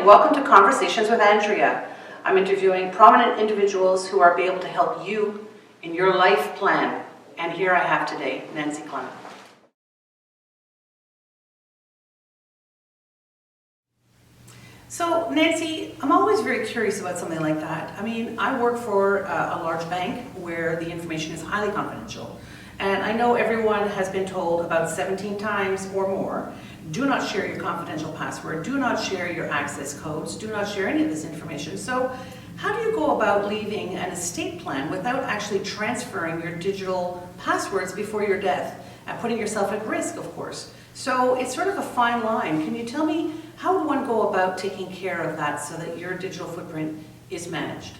welcome to Conversations with Andrea. I'm interviewing prominent individuals who are able to help you in your life plan. And here I have today, Nancy Clement. So Nancy, I'm always very curious about something like that. I mean, I work for a large bank where the information is highly confidential. And I know everyone has been told about 17 times or more, do not share your confidential password, do not share your access codes, do not share any of this information. So how do you go about leaving an estate plan without actually transferring your digital passwords before your death and putting yourself at risk, of course? So it's sort of a fine line. Can you tell me how would one go about taking care of that so that your digital footprint is managed?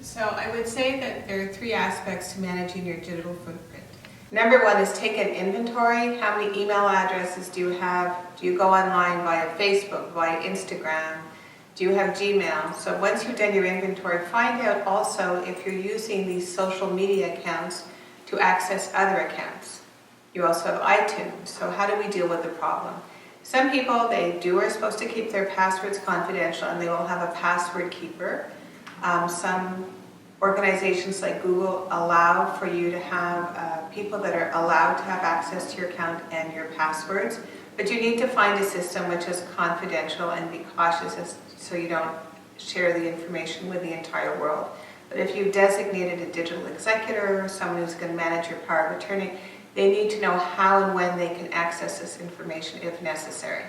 So I would say that there are three aspects to managing your digital footprint. Number one is take an inventory. How many email addresses do you have? Do you go online via Facebook, via Instagram? Do you have Gmail? So once you've done your inventory, find out also if you're using these social media accounts to access other accounts. You also have iTunes. So how do we deal with the problem? Some people, are supposed to keep their passwords confidential and they will have a password keeper. Some organizations like Google allow for you to have people that are allowed to have access to your account and your passwords, but you need to find a system which is confidential and be cautious so you don't share the information with the entire world. But if you've designated a digital executor or someone who's going to manage your power of attorney, they need to know how and when they can access this information if necessary.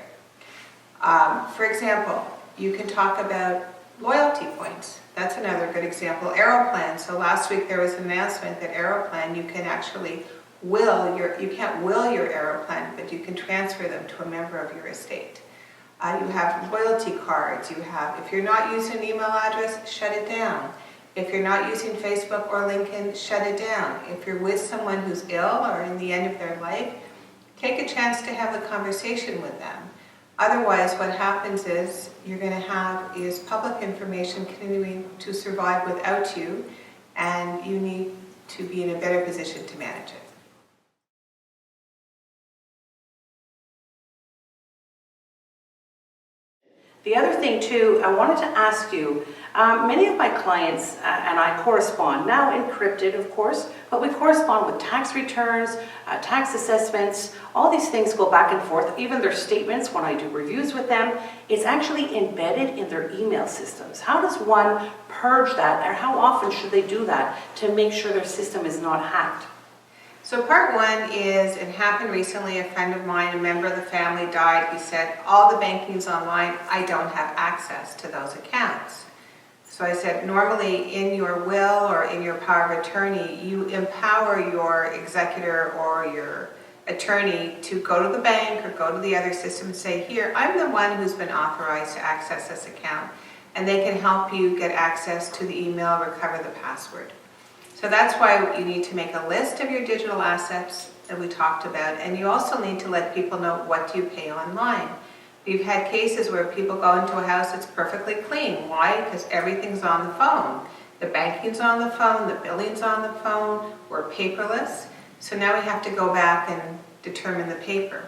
For example, you can talk about loyalty points. That's another good example. Aeroplan. So last week there was an announcement that Aeroplan, you can actually you can't will your Aeroplan, but you can transfer them to a member of your estate. You have loyalty cards. If you're not using an email address, shut it down. If you're not using Facebook or LinkedIn, shut it down. If you're with someone who's ill or in the end of their life, take a chance to have the conversation with them. Otherwise, what happens is you're going to have public information continuing to survive without you, and you need to be in a better position to manage it. The other thing too, I wanted to ask you, many of my clients and I correspond, now encrypted of course, but we correspond with tax returns, tax assessments, all these things go back and forth, even their statements when I do reviews with them, it's actually embedded in their email systems. How does one purge that, or how often should they do that to make sure their system is not hacked? So part one is, it happened recently, a friend of mine, a member of the family died. He said, all the banking's online, I don't have access to those accounts. So I said, normally in your will or in your power of attorney, you empower your executor or your attorney to go to the bank or go to the other system and say, here, I'm the one who's been authorized to access this account, and they can help you get access to the email, recover the password. So that's why you need to make a list of your digital assets that we talked about, and you also need to let people know what you pay online. We've had cases where people go into a house that's perfectly clean. Why? Because everything's on the phone. The banking's on the phone, the billing's on the phone, we're paperless. So now we have to go back and determine the paper.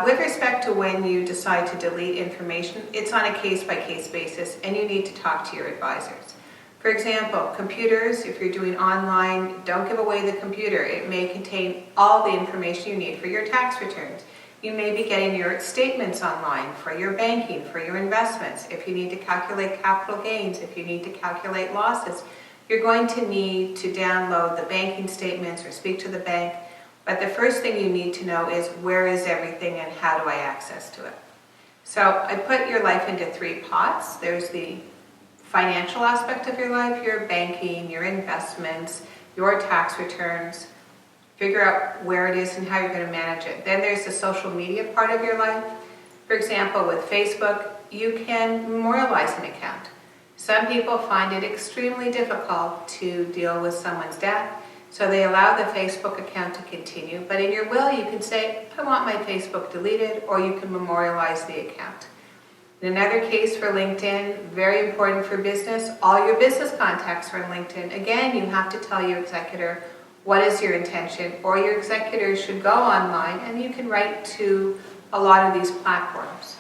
With respect to when you decide to delete information, it's on a case-by-case basis, and you need to talk to your advisors. For example, computers, if you're doing online, don't give away the computer. It may contain all the information you need for your tax returns. You may be getting your statements online for your banking, for your investments. If you need to calculate capital gains, if you need to calculate losses, you're going to need to download the banking statements or speak to the bank. But the first thing you need to know is, where is everything and how do I access to it? So I put your life into three pots. There's the financial aspect of your life, your banking, your investments, your tax returns. Figure out where it is and how you're going to manage it. Then there's the social media part of your life. For example, with Facebook, you can memorialize an account. Some people find it extremely difficult to deal with someone's death, so they allow the Facebook account to continue. But in your will, you can say, I want my Facebook deleted, or you can memorialize the account. In another case for LinkedIn, very important for business, all your business contacts are on LinkedIn. Again, you have to tell your executor what is your intention, or your executor should go online and you can write to a lot of these platforms.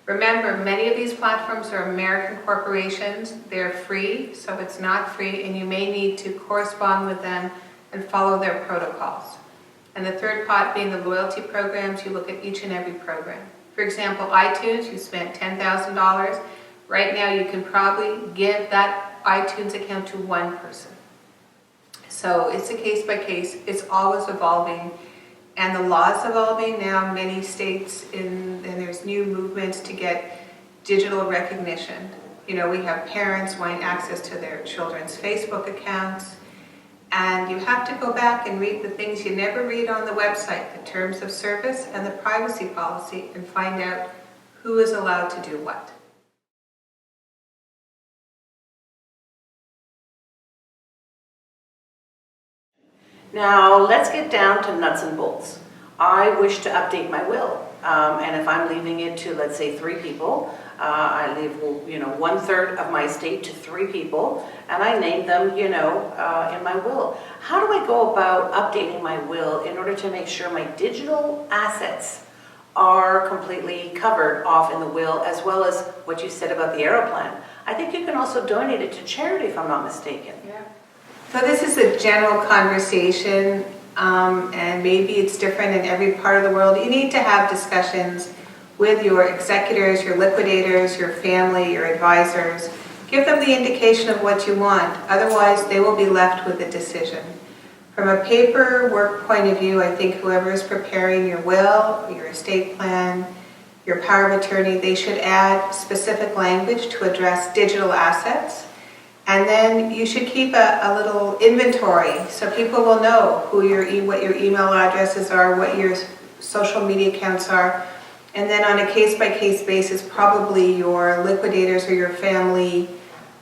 Remember, many of these platforms are American corporations. They're free, so it's not free, and you may need to correspond with them and follow their protocols. And the third pot being the loyalty programs, you look at each and every program. For example, iTunes, you spent $10,000. Right now, you can probably give that iTunes account to one person. So it's a case by case. It's always evolving. And the law's evolving now. Many states, and there's new movements to get digital recognition. You know, we have parents wanting access to their children's Facebook accounts. And you have to go back and read the things you never read on the website, the terms of service and the privacy policy, and find out who is allowed to do what. Now, let's get down to nuts and bolts. I wish to update my will, and if I'm leaving it to, let's say, 3 people, I leave, 1/3 of my estate to 3 people, and I name them, in my will. How do I go about updating my will in order to make sure my digital assets are completely covered off in the will, as well as what you said about the Aeroplan? I think you can also donate it to charity, if I'm not mistaken. Yeah. So this is a general conversation, and maybe it's different in every part of the world. You need to have discussions with your executors, your liquidators, your family, your advisors. Give them the indication of what you want. Otherwise, they will be left with a decision. From a paperwork point of view, I think whoever is preparing your will, your estate plan, your power of attorney, they should add specific language to address digital assets. And then you should keep a little inventory so people will know what your email addresses are, what your social media accounts are. And then on a case-by-case basis, probably your liquidators or your family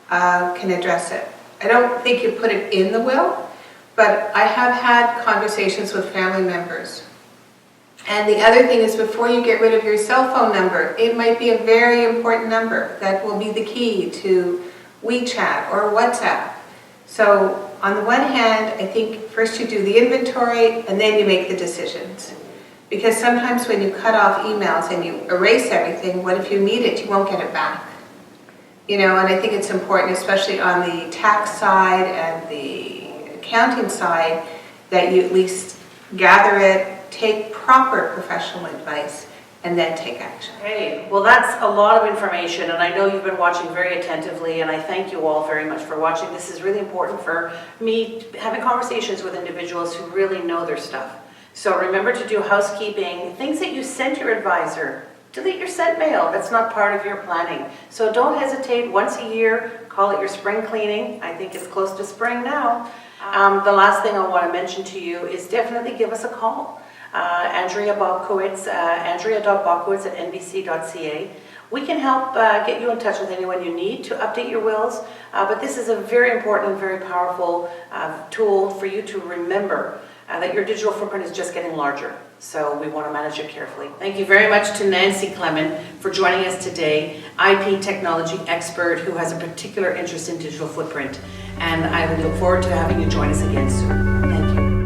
can address it. I don't think you put it in the will, but I have had conversations with family members. And the other thing is, before you get rid of your cell phone number, it might be a very important number that will be the key to WeChat or WhatsApp. So on the one hand, I think first you do the inventory and then you make the decisions. Because sometimes when you cut off emails and you erase everything, what if you need it? You won't get it back. And I think it's important, especially on the tax side and the accounting side, that you at least gather it, take proper professional advice, and then take action. Hey, well, that's a lot of information, and I know you've been watching very attentively, and I thank you all very much for watching. This is really important for me, having conversations with individuals who really know their stuff. So remember to do housekeeping, things that you sent your advisor. Delete your sent mail. That's not part of your planning. So don't hesitate. Once a year, call it your spring cleaning. I think it's close to spring now. The last thing I want to mention to you is definitely give us a call. Andrea Bobkowicz, andrea.bobkowicz@nbc.ca. We can help get you in touch with anyone you need to update your wills, but this is a very important and very powerful tool for you to remember that your digital footprint is just getting larger. So we want to manage it carefully. Thank you very much to Nancy Clement for joining us today, IP technology expert who has a particular interest in digital footprint. And I would look forward to having you join us again soon. Thank you.